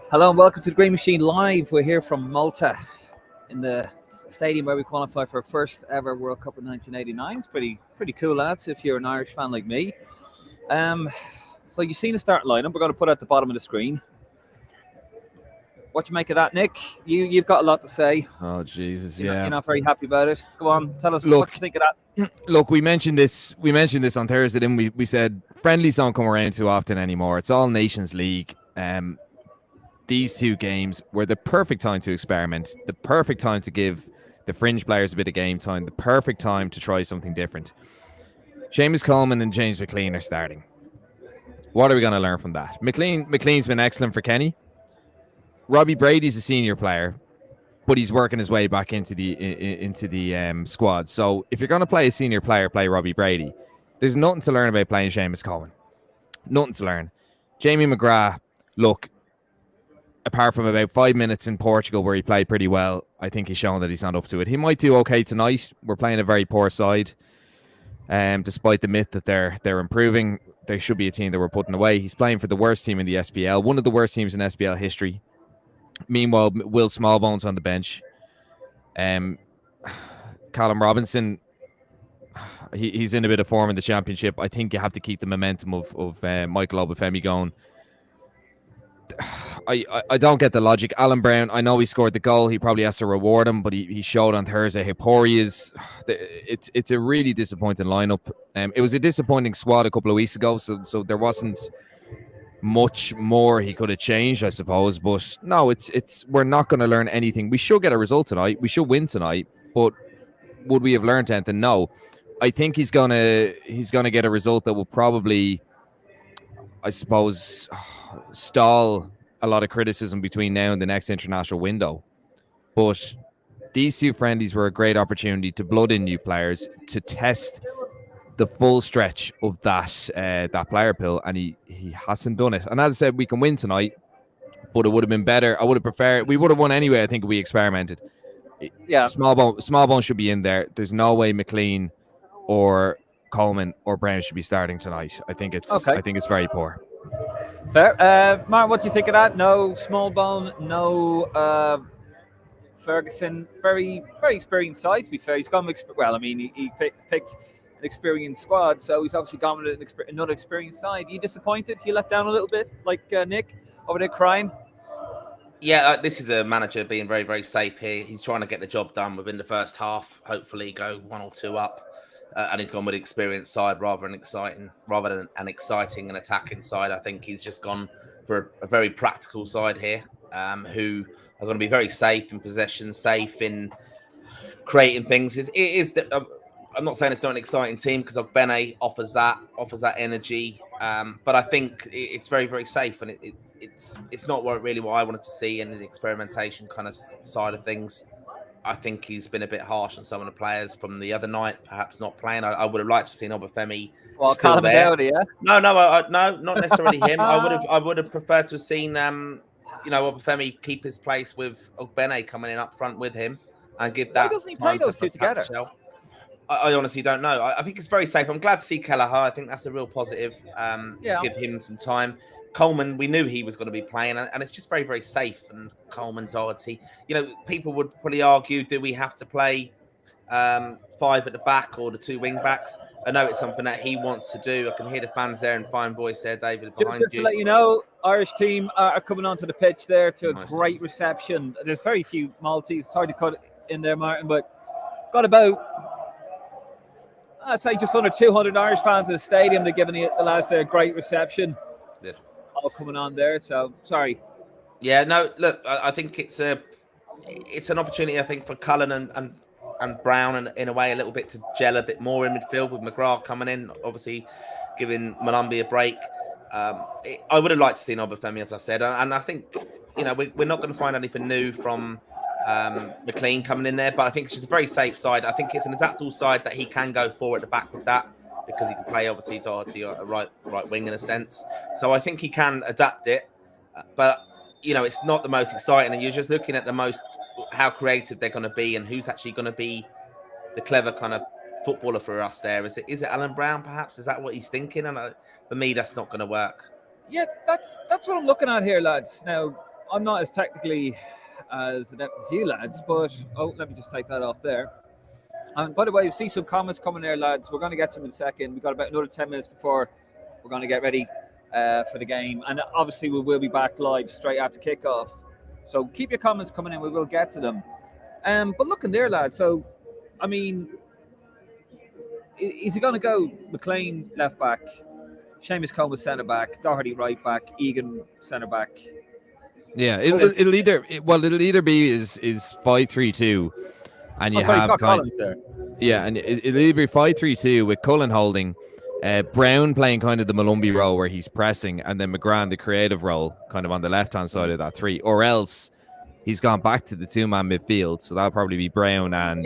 Hello and welcome to the Green Machine Live. We're here from Malta in the stadium where we qualified for our first ever World Cup in 1989. It's pretty cool, lads, if you're an Irish fan like me. So you've seen the start lineup. We're going to put it at the bottom of the screen. What do you make of that, Nick? You've got a lot to say. Oh Jesus, You're not very happy about it. Go on, tell us Look, what you think of that. Look, we mentioned this. We mentioned this on Thursday, didn't we? We said friendlies don't come around too often anymore. It's all Nations League. These two games were the perfect time to experiment, the perfect time to give the fringe players a bit of game time, the perfect time to try something different. Seamus Coleman and James McLean are starting. What are we going to learn from that? McLean's been excellent for Kenny. Robbie Brady's a senior player, but he's working his way back into the squad. So if you're going to play a senior player, play Robbie Brady. There's nothing to learn about playing Seamus Coleman. Nothing to learn. Jamie McGrath, look, apart from about 5 minutes in Portugal where he played pretty well, I think he's shown that he's not up to it. He might do okay tonight. We're playing a very poor side. Despite the myth that they're improving, they should be a team that we're putting away. He's playing for the worst team in the SPL, one of the worst teams in SPL history. Meanwhile, Will Smallbones on the bench. Callum Robinson, he's in a bit of form in the championship. I think you have to keep the momentum of Michael Obafemi going. I don't get the logic. Alan Brown, I know he scored the goal. He probably has to reward him, but he showed on Thursday how poor he is. It's a really disappointing lineup. It was a disappointing squad a couple of weeks ago, so there wasn't much more he could have changed, I suppose. But no, we're not going to learn anything. We should get a result tonight. We should win tonight. But would we have learned anything? No. I think he's gonna get a result that will probably, I suppose, stall a lot of criticism between now and the next international window. But these two friendlies were a great opportunity to blood in new players, to test the full stretch of that player pool, and he hasn't done it. And as I said, we can win tonight, but it would have been better. I would have preferred. We would have won anyway. I think if we experimented. Yeah, Smallbone should be in there. There's no way McLean or Coleman or Brown should be starting tonight. I think it's very poor. fair. Mark, what do you think of that? No Smallbone, no Ferguson. Very experienced side, to be fair. He's gone with, well, I mean, he picked an experienced squad, so he's obviously gone with another experienced side. Are you disappointed? You let down a little bit, like Nick over there crying? Yeah, this is a manager being very, very safe here. He's trying to get the job done within the first half, hopefully go 1 or 2 up. And he's gone with an experienced side rather than an exciting and attacking side. I think he's just gone for a very practical side here, who are going to be very safe in possession, safe in creating things. I'm not saying it's not an exciting team because Ogbene offers that energy, but I think it's very, very safe, and it's not really what I wanted to see in the experimentation kind of side of things. I think he's been a bit harsh on some of the players from the other night, perhaps not playing. I would have liked to have seen Obafemi still there. Dowdy, yeah? No, not necessarily him. I would have preferred to have seen Obafemi keep his place with Ogbene coming in up front with him and give that. Why doesn't he play those two together? I honestly don't know. I think it's very safe. I'm glad to see Kelleher. I think that's a real positive to give him some time. Coleman, we knew he was going to be playing, and it's just very, very safe. And Coleman, Doherty, people would probably argue, do we have to play 5 at the back or the 2 wing backs? I know it's something that he wants to do. I can hear the fans there and fine voice there, David, behind just you. To let you know, Irish team are coming onto the pitch there to a great reception. There's very few Maltese. It's hard to cut in there, Martin, but got about, I'd say, just under 200 Irish fans in the stadium. They're giving the lads there a great reception. Good. All coming on there, so sorry. Yeah, no, look, I think it's an opportunity, I think, for Cullen and Brown, and in a way a little bit to gel a bit more in midfield with McGrath coming in, obviously giving Malumbi a break. I would have liked to see Obafemi, as I said, and I think we're not going to find anything new from McLean coming in there, but I think it's just a very safe side. I think it's an adaptable side that he can go forward at the back with that, because he can play, obviously, Doherty a right wing in a sense. So I think he can adapt it, but it's not the most exciting, and you're just looking at how creative they're going to be and who's actually going to be the clever kind of footballer for us there. Is it Alan Brown, perhaps? Is that what he's thinking? And for me, that's not going to work. Yeah, that's what I'm looking at here, lads. Now, I'm not as technically as adept as you lads, but let me just take that off there. And by the way, you see some comments coming there, lads. We're going to get to them in a second. We've got about another 10 minutes before we're going to get ready for the game. And obviously, we will be back live straight after kickoff. So keep your comments coming in. We will get to them. But looking there, lads. So, I mean, is he going to go McLean left back, Seamus Combs centre back, Doherty right back, Egan centre back? Yeah, it'll either be is 5-3-2, and you have Collins there. Yeah, and it'll either be 5-3-2 with Cullen holding, Brown playing kind of the Malumbi role where he's pressing, and then McGrath the creative role kind of on the left hand side of that three, or else he's gone back to the 2-man midfield, so that'll probably be Brown and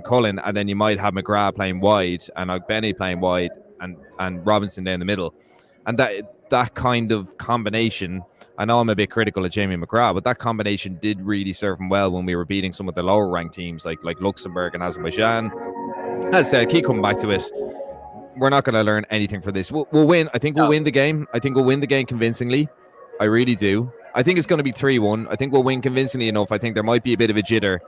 Cullen, and then you might have McGrath playing wide and Ogbene playing wide, and Robinson down the middle, and that kind of combination. I know I'm a bit critical of Jamie McGrath, but that combination did really serve him well when we were beating some of the lower ranked teams like Luxembourg and Azerbaijan. As I said, keep coming back to it. We're not going to learn anything for this. We'll win. I think we'll win the game. I think we'll win the game convincingly. I really do. I think it's going to be 3-1. I think we'll win convincingly enough. I think there might be a bit of a jitter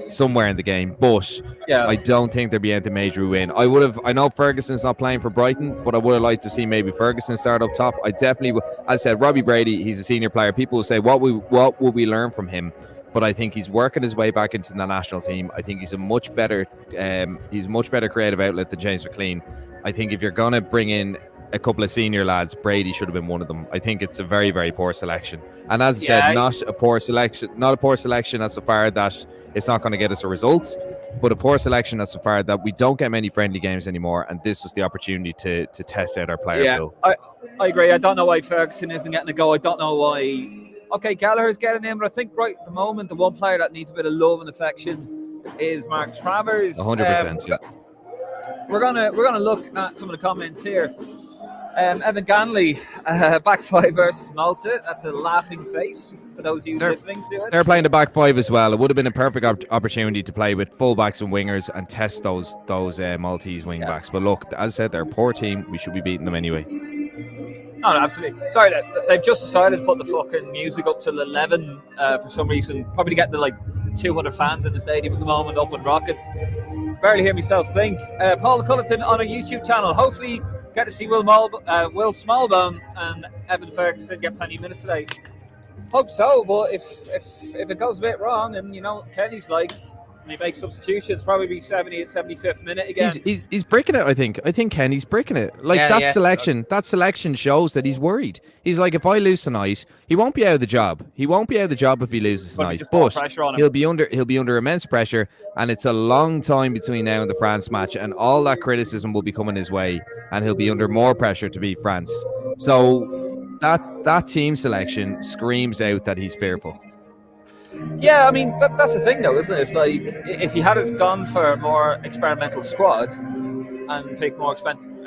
somewhere in the game, but I don't think there'll be anything major we win. I know Ferguson's not playing for Brighton, but I would have liked to see maybe Ferguson start up top. I definitely would. As I said, Robbie Brady, he's a senior player. People will say, what will we learn from him? But I think he's working his way back into the national team. I think he's a much better creative outlet than James McLean. I think if you're going to bring in a couple of senior lads, Brady should have been one of them. I think it's a very, very poor selection. And as I said, not a poor selection as so far that it's not going to get us a result, but a poor selection as so far that we don't get many friendly games anymore, and this was the opportunity to test out our player pool. I agree. I don't know why Ferguson isn't getting a go. I don't know why. Okay, Gallagher's getting in, but I think right at the moment, the one player that needs a bit of love and affection is Mark Travers. 100%, yeah. We're gonna look at some of the comments here. Evan Ganley, back five versus Malta. That's a laughing face for those of you listening to it. They're playing the back five as well. It would have been a perfect opportunity to play with fullbacks and wingers and test those Maltese wing backs. But look, as I said, they're a poor team. We should be beating them anyway. No, absolutely. Sorry, they've just decided to put the fucking music up till 11 for some reason. Probably to get the 200 fans in the stadium at the moment up and rocking. Barely hear myself think. Paul Culleton on our YouTube channel. Hopefully get to see Will Smallbone and Evan Ferguson get plenty of minutes today. Hope so, but if it goes a bit wrong, and Kenny's he makes substitutions, probably be 70th, 75th minute again. He's breaking it, I think. I think Kenny's breaking it. That selection shows that he's worried. He's like, if I lose tonight, he won't be out of the job. He won't be out of the job if he loses tonight. But he'll be under immense pressure, and it's a long time between now and the France match, and all that criticism will be coming his way, and he'll be under more pressure to beat France. So that team selection screams out that he's fearful. Yeah, I mean, that's the thing, though, isn't it? It's like, if he had gone for a more experimental squad and picked more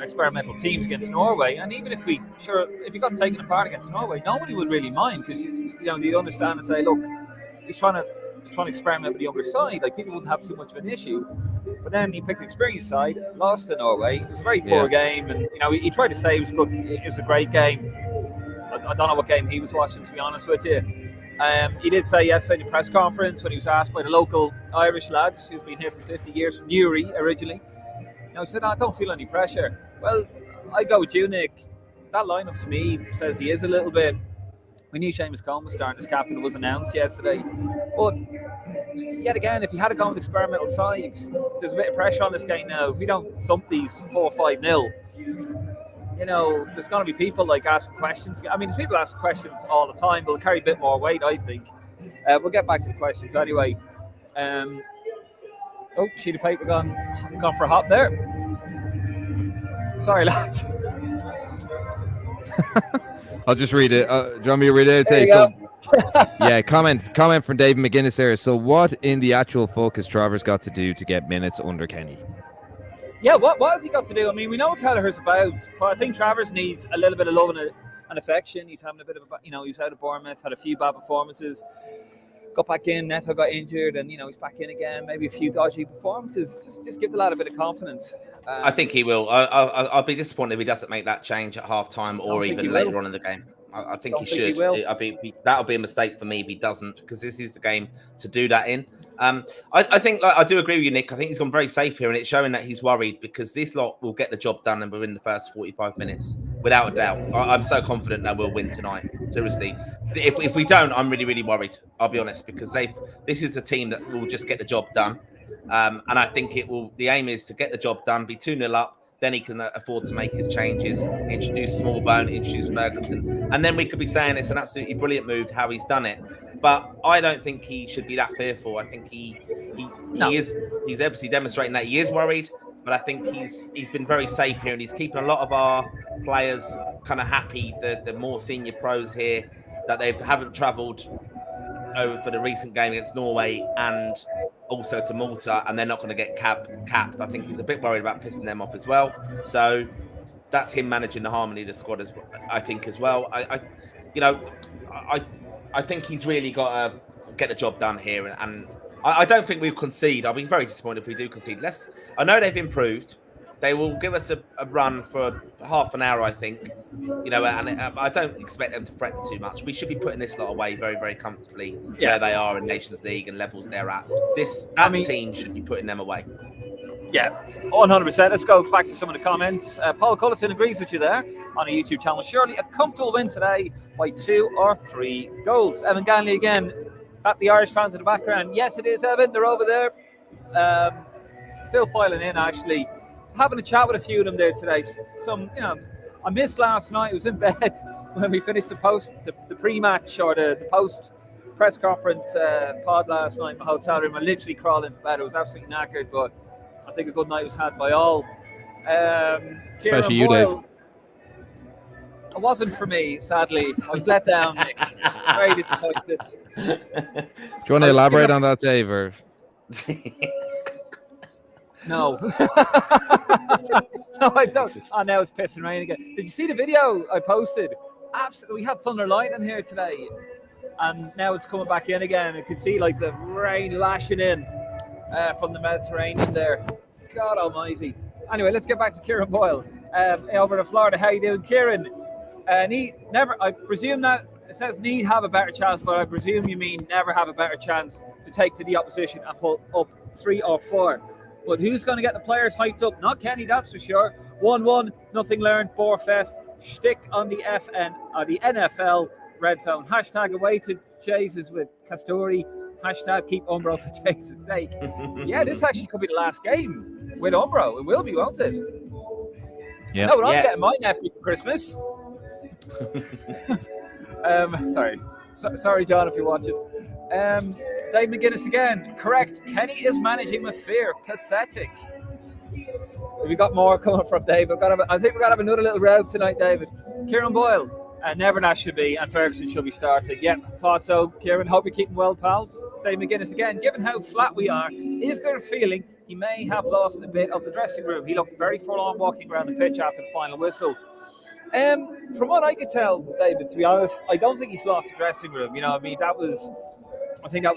experimental teams against Norway, and even if he got taken apart against Norway, nobody would really mind, because they understand and say, look, he's trying to experiment with the younger side. People wouldn't have too much of an issue. But then he picked an experienced side, lost to Norway. It was a very poor game, and he tried to say it was good. It was a great game. I don't know what game he was watching, to be honest with you. He did say yesterday in the press conference when he was asked by the local Irish lads who's been here for 50 years from Newry originally, he said, I don't feel any pressure. Well, I go with you, Nick. That lineup to me says he is a little bit. We knew Seamus Combs was starting as captain. It was announced yesterday. But yet again, if he had gone with experimental side, there's a bit of pressure on this game now. If we don't thump these 4-5-0, there's going to be people asking questions. I mean, there's people asking questions all the time, but they'll carry a bit more weight, I think. We'll get back to the questions anyway. Sheet of paper gone for a hop there. Sorry, lads. I'll just read it. Do you want me to read it, Dave? Comment from Dave McGuinness there. So what in the actual fuck has Travers got to do to get minutes under Kenny? Yeah, what has he got to do? I mean, we know what Kelleher's about, but I think Travers needs a little bit of love and affection. He's having a bit of he's out of Bournemouth, had a few bad performances, got back in, Neto got injured, and he's back in again. Maybe a few dodgy performances. Just give the lad a bit of confidence. I think he will. I'll be disappointed if he doesn't make that change at half time or even later on in the game. I think he Don't think he should. will. That'll be a mistake for me if he doesn't, because this is the game to do that in. I think I do agree with you, Nick. I think he's gone very safe here, and it's showing that he's worried, because this lot will get the job done and within the first 45 minutes, without a doubt. I'm so confident that we'll win tonight. Seriously, if we don't, I'm really, really worried. I'll be honest, because this is a team that will just get the job done, and I think it will. The aim is to get the job done, be 2-0 up. Then he can afford to make his changes, introduce Smallbone, introduce Ferguson. And then we could be saying it's an absolutely brilliant move how he's done it. But I don't think he should be that fearful. I think he's obviously demonstrating that he is worried, but I think he's been very safe here, and he's keeping a lot of our players kind of happy, the more senior pros here, that they haven't travelled over for the recent game against Norway and also to Malta, and they're not going to get capped. I think he's a bit worried about pissing them off as well. So that's him managing the harmony of the squad, as well. I think he's really got to get the job done here, and I don't think we'll concede. I'll be very disappointed if we do concede. I know they've improved. They will give us a run for half an hour, I think. And I don't expect them to threaten too much. We should be putting this lot away very, very comfortably where they are in Nations League and levels they're at. That team should be putting them away. Yeah, 100%. Let's go back to some of the comments. Paul Cullerton agrees with you there on a YouTube channel. Surely a comfortable win today by 2 or 3 goals. Evan Ganley again, at the Irish fans in the background. Yes, it is, Evan. They're over there. Still filing in, actually. Having a chat with a few of them there today. I missed last night. I was in bed when we finished the pre-match or the post press conference pod last night in my hotel room. I literally crawled into bed. I was absolutely knackered, but I think a good night was had by all. Especially you, Dave. It wasn't for me, sadly. I was let down, Nick. Very disappointed. Do you want to elaborate on that, Dave? Or? No. No, I don't. Oh, now it's pissing rain again. Did you see the video I posted? Absolutely. We had thunder lightning here today, and now it's coming back in again. You can see like the rain lashing in from the Mediterranean there. God almighty. Anyway, let's get back to Kieran Boyle over to Florida. How you doing, Kieran? I presume that it says need have a better chance, but I presume you mean never have a better chance to take to the opposition and pull up 3 or 4. But who's going to get the players hyped up? Not Kenny, that's for sure. 1-1, nothing learned, Borefest. Shtick on the NFL red zone. Hashtag away to Jesus with Castori. Hashtag keep Umbro for Jesus' sake. Yeah, this actually could be the last game with Umbro. It will be, won't it? Yeah. No, but I'm getting my nephew for Christmas. Sorry, John, if you're watching. Dave McGuinness again. Correct. Kenny is managing with fear. Pathetic. We got more coming from Dave. I think we've got to have another little round tonight, David. Kieran Boyle. Nevernash should be, and Ferguson should be starting. Yeah, thought so. Kieran, hope you're keeping well, pal. Dave McGuinness again. Given how flat we are, is there a feeling he may have lost a bit of the dressing room? He looked very forlorn walking around the pitch after the final whistle. From what I could tell, David, to be honest, I don't think he's lost the dressing room. I think that was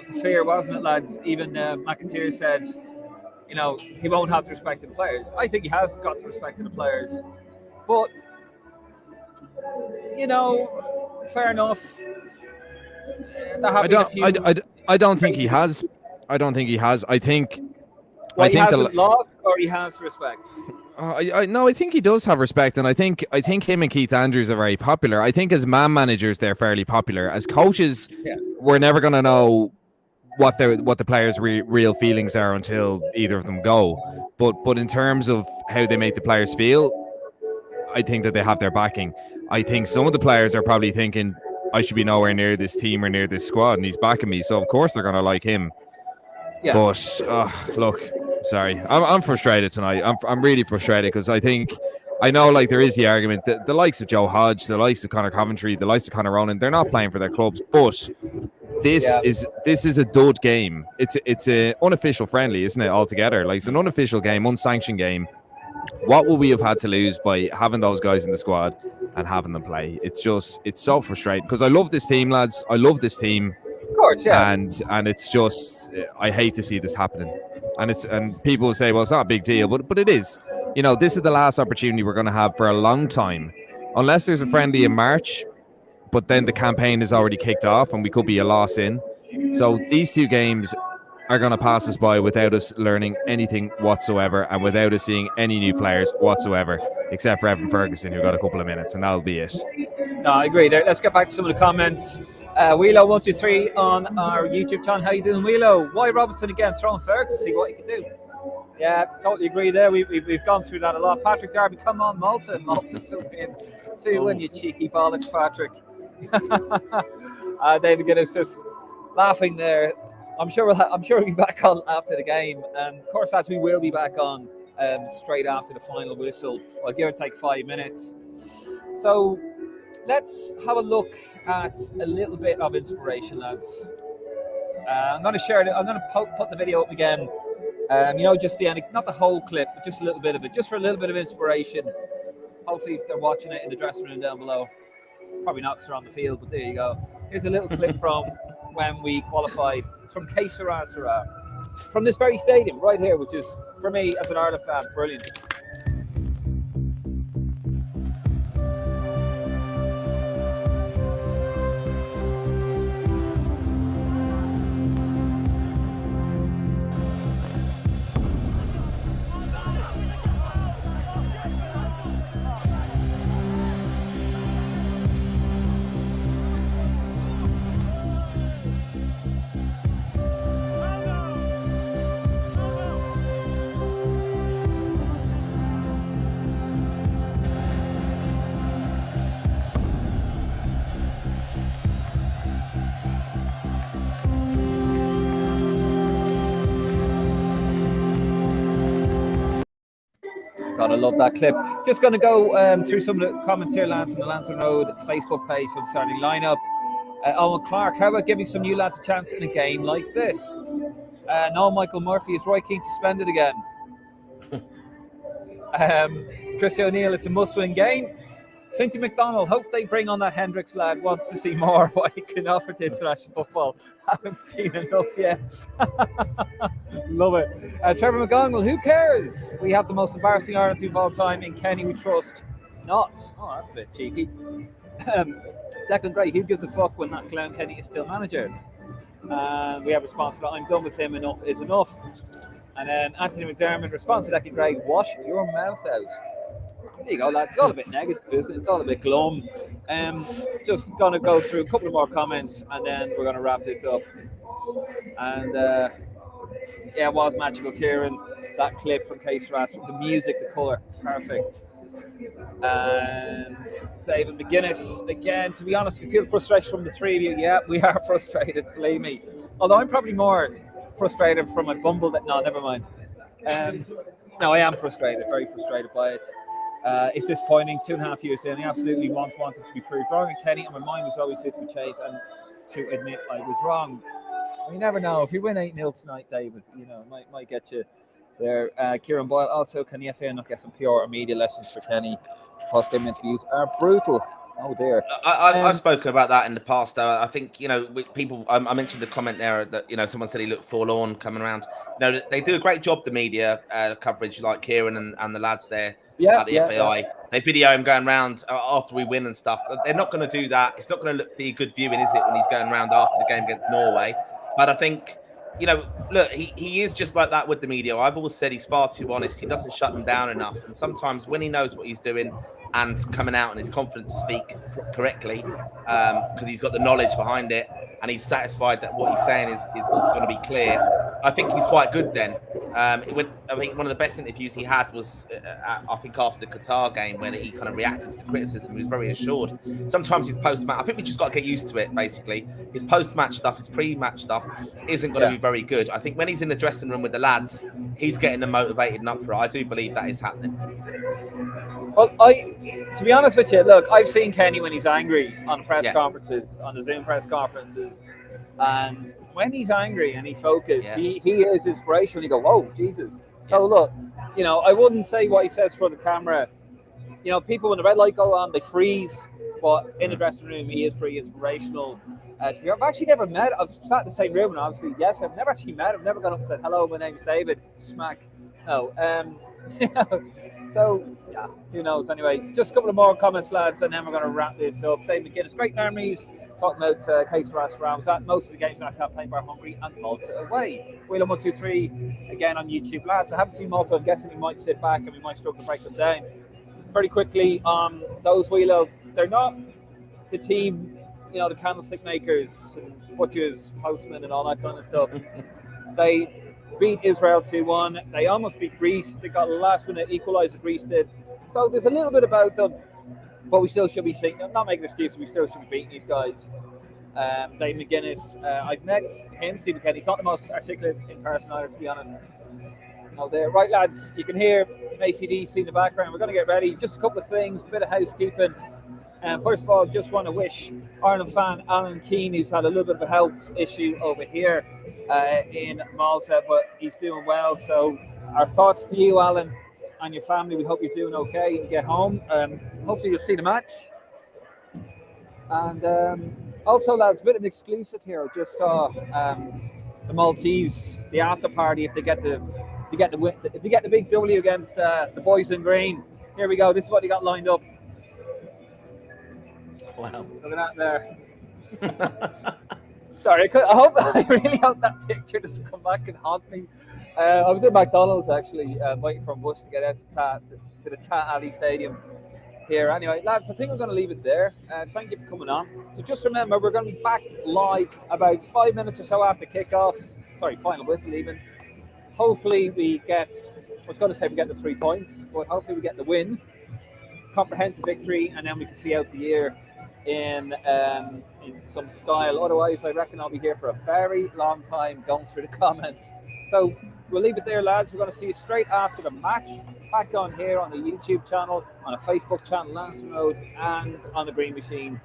the fear, wasn't it, lads? Even McIntyre said, he won't have the respect of the players. I think he has got the respect of the players. But, fair enough. I don't think he has. I don't think he has. I think he hasn't lost, or he has respect. I think he does have respect, and I think him and Keith Andrews are very popular. I think as man managers, they're fairly popular. As coaches, we're never going to know what the players' real feelings are until either of them go. But in terms of how they make the players feel, I think that they have their backing. I think some of the players are probably thinking, I should be nowhere near this team or near this squad, and he's backing me, so of course they're going to like him. Yeah. But look, sorry, I'm frustrated tonight. I'm really frustrated because I know like there is the argument that the likes of Joe Hodge, the likes of Conor Coventry, the likes of Conor Ronan, they're not playing for their clubs, but this is a dud game. It's a unofficial friendly, isn't it, altogether? Like, it's an unofficial game, unsanctioned game. What would we have had to lose by having those guys in the squad and having them play? It's so frustrating because I love this team, lads. I love this team. Of course, yeah. And it's just, I hate to see this happening. And people will say, well, it's not a big deal, but it is. This is the last opportunity we're going to have for a long time. Unless there's a friendly in March, but then the campaign is already kicked off and we could be a loss in. So these 2 games are going to pass us by without us learning anything whatsoever and without us seeing any new players whatsoever, except for Evan Ferguson, who got a couple of minutes, and that'll be it. No, I agree. There. Let's get back to some of the comments. Wheelo123 on our YouTube channel. How you doing, Wheelo? Why Robinson again? Throwing Ferguson to see what he can do. Yeah, totally agree there. We've gone through that a lot. Patrick Darby, come on, Malta to win. 2-1, you cheeky bollocks, Patrick. David Giddens just laughing there. I'm sure we'll be back on after the game, and of course, lads, we will be back on straight after the final whistle. Well, give or take 5 minutes. So let's have a look at a little bit of inspiration, lads. I'm going to share it. I'm going to put the video up again. Just the end, not the whole clip, but just a little bit of it, just for a little bit of inspiration. Hopefully, they're watching it in the dressing room down below. Probably not because they're on the field, but there you go. Here's a little clip from when we qualified. It's from K Sarah, from this very stadium right here, which is, for me, as an Ireland fan, brilliant. God, I love that clip. Just going to go through some of the comments here, lads, on the Lansing Road Facebook page for the starting lineup. Owen Clark, how about giving some new lads a chance in a game like this? No, Michael Murphy, is Roy Keane suspended again? Chris O'Neill, it's a must-win game. Finty McDonald, hope they bring on that Hendricks lad. Want to see more what he can offer to international football. Haven't seen enough yet. Love it. Trevor McGonagall, who cares? We have the most embarrassing Ireland team of all time. In Kenny we trust not. Oh, that's a bit cheeky. Declan Gray, who gives a fuck when that clown Kenny is still manager? And we have a response to that. I'm done with him. Enough is enough. And then Anthony McDermott, response to Declan Gray, wash your mouth out. There you go, lads. It's all a bit negative, isn't it? It's all a bit glum. Just going to go through a couple of more comments and then we're going to wrap this up. And yeah, it was magical, Kieran. That clip from Case Ras, the music, the colour, perfect. And David McGuinness, again, to be honest, we feel frustration from the three of you. Yeah, we are frustrated, believe me. Although I'm probably more frustrated from my bumble that, no, never mind. No, I am frustrated, very frustrated by it. It's disappointing, 2.5 years in. I absolutely wanted to be proved wrong. And Kenny, and my mind was always here to be changed and to admit I was wrong. You never know. If you win 8-0 tonight, David, you know, might get you there. Kieran Boyle, also, can the FA not get some PR or media lessons for Kenny? Post-game interviews are brutal. Oh dear. I've spoken about that in the past. I think, you know, with people. I mentioned the comment there that, you know, someone said he looked forlorn coming around. You know, they do a great job, the media coverage, like Kieran and the lads there at the FAI. Yeah. They video him going around after we win and stuff. They're not going to do that. It's not going to be good viewing, is it, when he's going around after the game against Norway? But I think, you know, look, he is just like that with the media. I've always said he's far too honest. He doesn't shut them down enough. And sometimes when he knows what he's doing and coming out and is confident to speak correctly, because he's got the knowledge behind it and he's satisfied that what he's saying is going to be clear, I think he's quite good then. I think one of the best interviews he had was, I think, after the Qatar game, when he kind of reacted to the criticism. He was very assured. Sometimes his post-match, I think we just got to get used to it, basically. His post-match stuff, his pre-match stuff isn't going to be very good. I think when he's in the dressing room with the lads, he's getting them motivated and up for it. I do believe that is happening. Well, to be honest with you, look, I've seen Kenny when he's angry on press conferences, on the Zoom press conferences, and when he's angry and he's focused, he is inspirational. You go, whoa, Jesus. So look, you know, I wouldn't say what he says for the camera. You know, people, when the red light go on, they freeze, but in the dressing room, he is pretty inspirational. I've actually never met, I've sat in the same room, and obviously, yes, I've never actually met him, never gone up and said, hello, my name's David, smack. No. So, yeah, who knows? Anyway, just a couple of more comments, lads, and then we're going to wrap this up. Dave McGuinness, great memories. Talking about Case Ras Rams. At most of the games that I played by Hungary and Malta away. Wheeler 123 again on YouTube, lads. I haven't seen Malta. I'm guessing we might sit back and we might struggle to break them down. Very quickly, those Wheeler, they're not the team, you know, the candlestick makers, and butchers, postmen, and all that kind of stuff. They beat Israel 2-1. They almost beat Greece. They got a last-minute equaliser. Greece did. So there's a little bit about them. But we still should be seeing, not making excuses, we still should be beating these guys. Dave McGuinness, I've met him, Steve McKenna. He's not the most articulate in person either, to be honest. There. Right, lads, you can hear ACDC in the background. We're going to get ready. Just a couple of things, a bit of housekeeping. First of all, just want to wish Ireland fan Alan Keane, who's had a little bit of a health issue over here in Malta, but he's doing well. So our thoughts to you, Alan, and your family. We hope you're doing okay and get home. Hopefully you'll see the match. And also, lads, a bit of an exclusive here. I just saw the Maltese, the after party, if they get the big W against the boys in green. Here we go. This is what they got lined up. Wow. Look at that there. Sorry, I really hope that picture doesn't come back and haunt me. I was at McDonald's actually, waiting for a bus to get out to the Ta Ali Stadium here. Anyway, lads, I think we're going to leave it there. Thank you for coming on. So just remember, we're going to be back live about 5 minutes or so after kickoff. Sorry, final whistle even. Hopefully we get, I was going to say we get the 3 points, but hopefully we get the win, comprehensive victory, and then we can see out the year in some style. Otherwise, I reckon I'll be here for a very long time going through the comments. So we'll leave it there, lads. We're going to see you straight after the match, back on here on the YouTube channel, on a Facebook channel, Lansing Road, and on the Green Machine.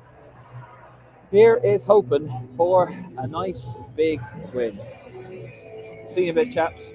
Here is hoping for a nice big win. See you in a bit, chaps.